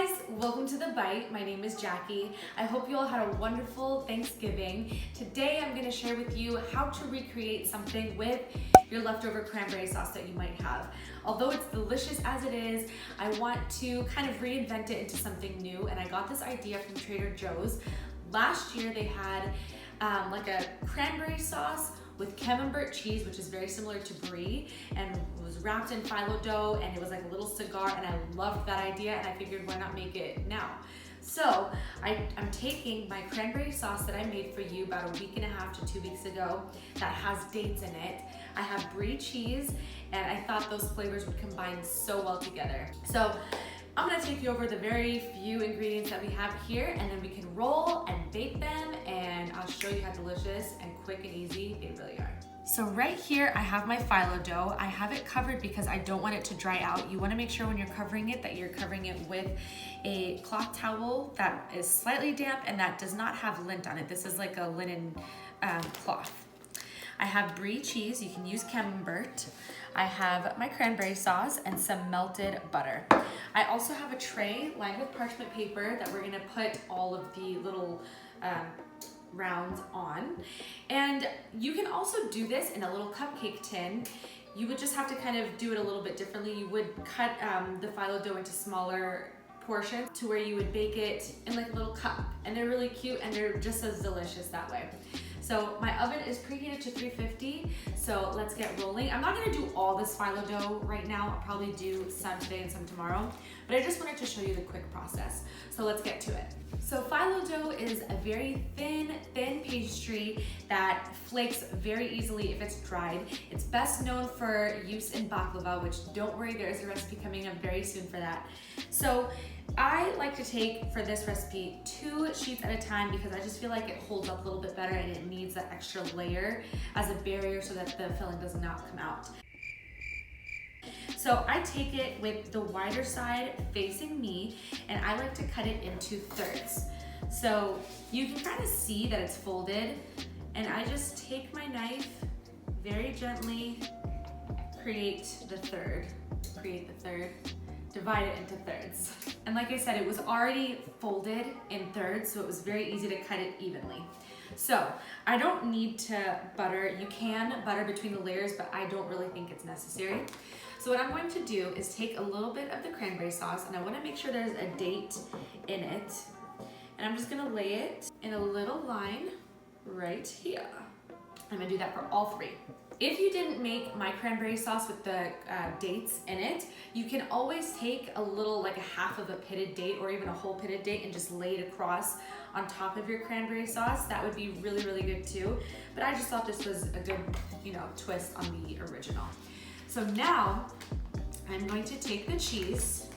guys, welcome to The Bite. My name is Jackie. I hope you all had a wonderful Thanksgiving. Today I'm going to share with you how to recreate something with your leftover cranberry sauce that you might have. Although it's delicious as it is, I want to kind of reinvent it into something new, and I got this idea from Trader Joe's. Last year they had like a cranberry sauce with Camembert cheese, which is very similar to Brie, and was wrapped in Filo dough, and it was like a little cigar, and I loved that idea, and I figured why not make it now. So I'm taking my cranberry sauce that I made for you about a week and a half to 2 weeks ago that has dates in it. I have Brie cheese, and I thought those flavors would combine so well together. So I'm gonna take you over the very few ingredients that we have here, and then we can roll and bake them, and I'll show you how delicious and quick and easy they really are. So right here, I have my Filo dough. I have it covered because I don't want it to dry out. You wanna make sure when you're covering it that you're covering it with a cloth towel that is slightly damp and that does not have lint on it. This is like a linen cloth. I have Brie cheese, you can use Camembert. I have my cranberry sauce and some melted butter. I also have a tray lined with parchment paper that we're gonna put all of the little rounds on. And you can also do this in a little cupcake tin. You would just have to kind of do it a little bit differently. You would cut the Filo dough into smaller portions to where you would bake it in like a little cup. And they're really cute and they're just as delicious that way. So my oven is preheated to 350, so let's get rolling. I'm not gonna do all this Filo dough right now. I'll probably do some today and some tomorrow, but I just wanted to show you the quick process. So let's get to it. So Filo dough is a very thin pastry that flakes very easily if it's dried. It's best known for use in baklava, which don't worry, there is a recipe coming up very soon for that. So I like to take, for this recipe, 2 sheets at a time because I just feel like it holds up a little bit better and it needs that extra layer as a barrier so that the filling does not come out. So I take it with the wider side facing me, and I like to cut it into thirds. So you can kind of see that it's folded, and I just take my knife, very gently create the third, divide it into thirds. And like I said, it was already folded in thirds, so it was very easy to cut it evenly. So I don't need to butter. You can butter between the layers, but I don't really think it's necessary. So what I'm going to do is take a little bit of the cranberry sauce, and I want to make sure there's a date in it. And I'm just gonna lay it in a little line right here. I'm gonna do that for all 3. If you didn't make my cranberry sauce with the dates in it, you can always take a little, like a half of a pitted date or even a whole pitted date and just lay it across on top of your cranberry sauce. That would be really, really good too. But I just thought this was a good, twist on the original. So now I'm going to take the cheese.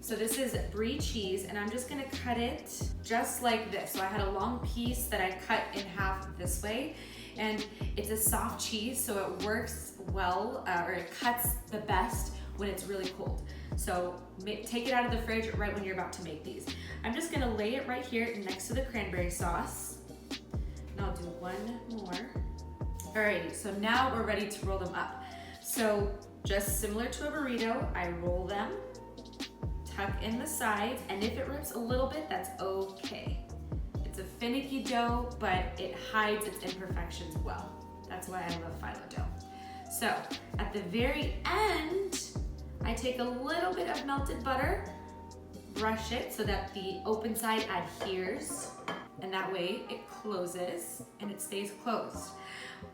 So this is Brie cheese, and I'm just gonna cut it just like this. So I had a long piece that I cut in half this way, and it's a soft cheese, so it works well, or it cuts the best when it's really cold. So take it out of the fridge right when you're about to make these. I'm just gonna lay it right here next to the cranberry sauce. And I'll do one more. Alrighty, so now we're ready to roll them up. So just similar to a burrito, I roll them, tuck in the sides, and if it rips a little bit, that's okay. It's a finicky dough, but it hides its imperfections well. That's why I love Filo dough. So at the very end, I take a little bit of melted butter, brush it so that the open side adheres, and that way it closes and it stays closed.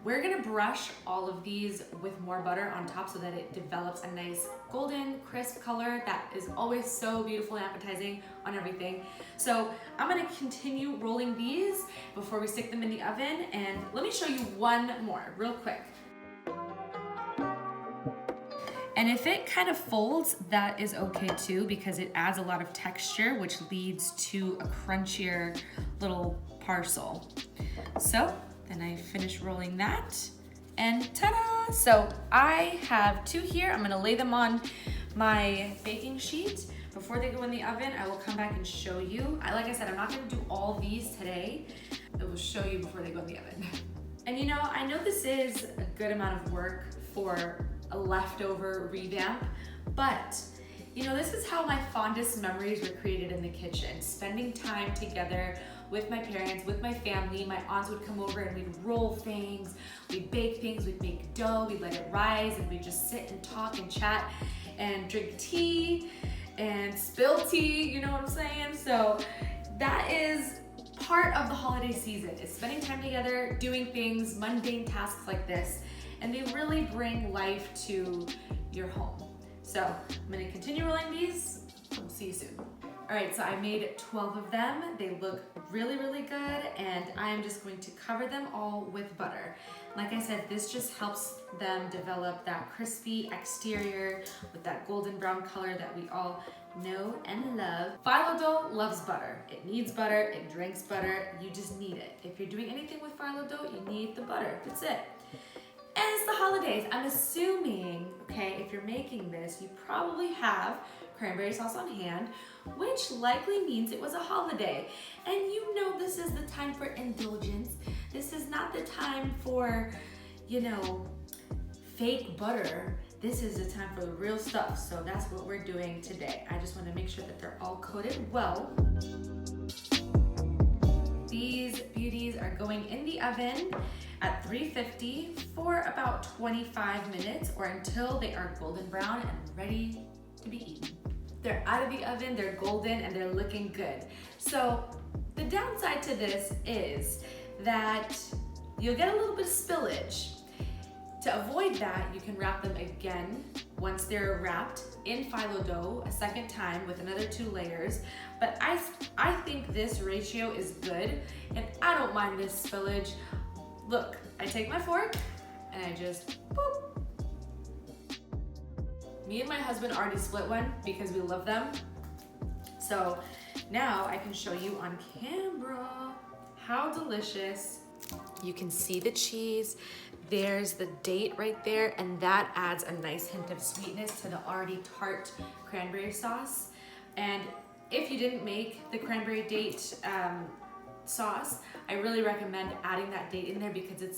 We're gonna brush all of these with more butter on top so that it develops a nice golden, crisp color that is always so beautiful and appetizing on everything. So I'm gonna continue rolling these before we stick them in the oven, and let me show you one more real quick. And if it kind of folds, that is okay too, because it adds a lot of texture, which leads to a crunchier little parcel. So then I finish rolling that, and ta-da! So I have 2 here. I'm gonna lay them on my baking sheet. Before they go in the oven, I will come back and show you. Like I said, I'm not gonna do all these today. I will show you before they go in the oven. And I know this is a good amount of work for a leftover revamp, but You know, this is how my fondest memories were created in the kitchen, spending time together with my parents, with my family. My aunts would come over and we'd roll things, we'd bake things, we'd make dough, we'd let it rise, and we'd just sit and talk and chat and drink tea and spill tea, you know what I'm saying? So that is part of the holiday season, is spending time together, doing things, mundane tasks like this, and they really bring life to your home. So I'm gonna continue rolling these. We'll see you soon. All right, so I made 12 of them. They look really, really good, and I'm just going to cover them all with butter. Like I said, this just helps them develop that crispy exterior with that golden brown color that we all know and love. Phyllo dough loves butter. It needs butter, it drinks butter, you just need it. If you're doing anything with phyllo dough, you need the butter, that's it. And it's the holidays. I'm assuming, okay, if you're making this, you probably have cranberry sauce on hand, which likely means it was a holiday. And you know this is the time for indulgence. This is not the time for, you know, fake butter. This is the time for the real stuff. So that's what we're doing today. I just want to make sure that they're all coated well. These beauties are going in the oven at 350 for about 25 minutes, or until they are golden brown and ready to be eaten. They're out of the oven, they're golden, and they're looking good. So the downside to this is that you'll get a little bit of spillage. To avoid that, you can wrap them again once they're wrapped in phyllo dough a second time with another 2 layers. But I think this ratio is good, and I don't mind this spillage. Look, I take my fork and I just boop. Me and my husband already split one because we love them. So now I can show you on camera how delicious. You can see the cheese. There's the date right there, and that adds a nice hint of sweetness to the already tart cranberry sauce. And if you didn't make the cranberry date sauce, I really recommend adding that date in there because it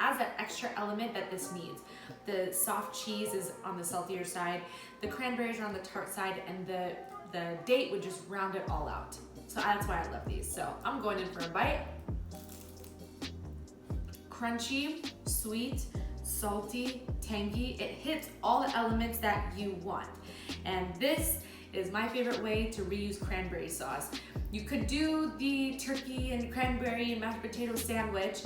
adds that extra element that this needs. The soft cheese is on the saltier side, the cranberries are on the tart side, and the date would just round it all out. So that's why I love these. So I'm going in for a bite. Crunchy, sweet, salty, tangy. It hits all the elements that you want. And this is my favorite way to reuse cranberry sauce. You could do the turkey and cranberry and mashed potato sandwich,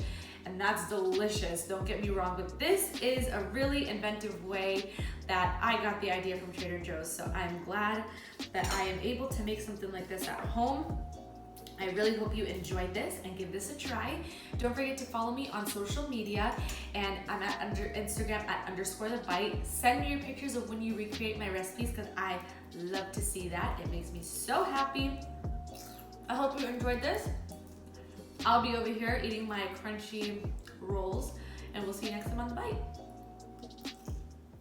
and that's delicious, don't get me wrong, but this is a really inventive way that I got the idea from Trader Joe's, so I'm glad that I am able to make something like this at home. I really hope you enjoyed this and give this a try. Don't forget to follow me on social media, and I'm at Instagram at _thebite. Send me your pictures of when you recreate my recipes because I love to see that. It makes me so happy. I hope you enjoyed this. I'll be over here eating my crunchy rolls, and we'll see you next time on The Bite.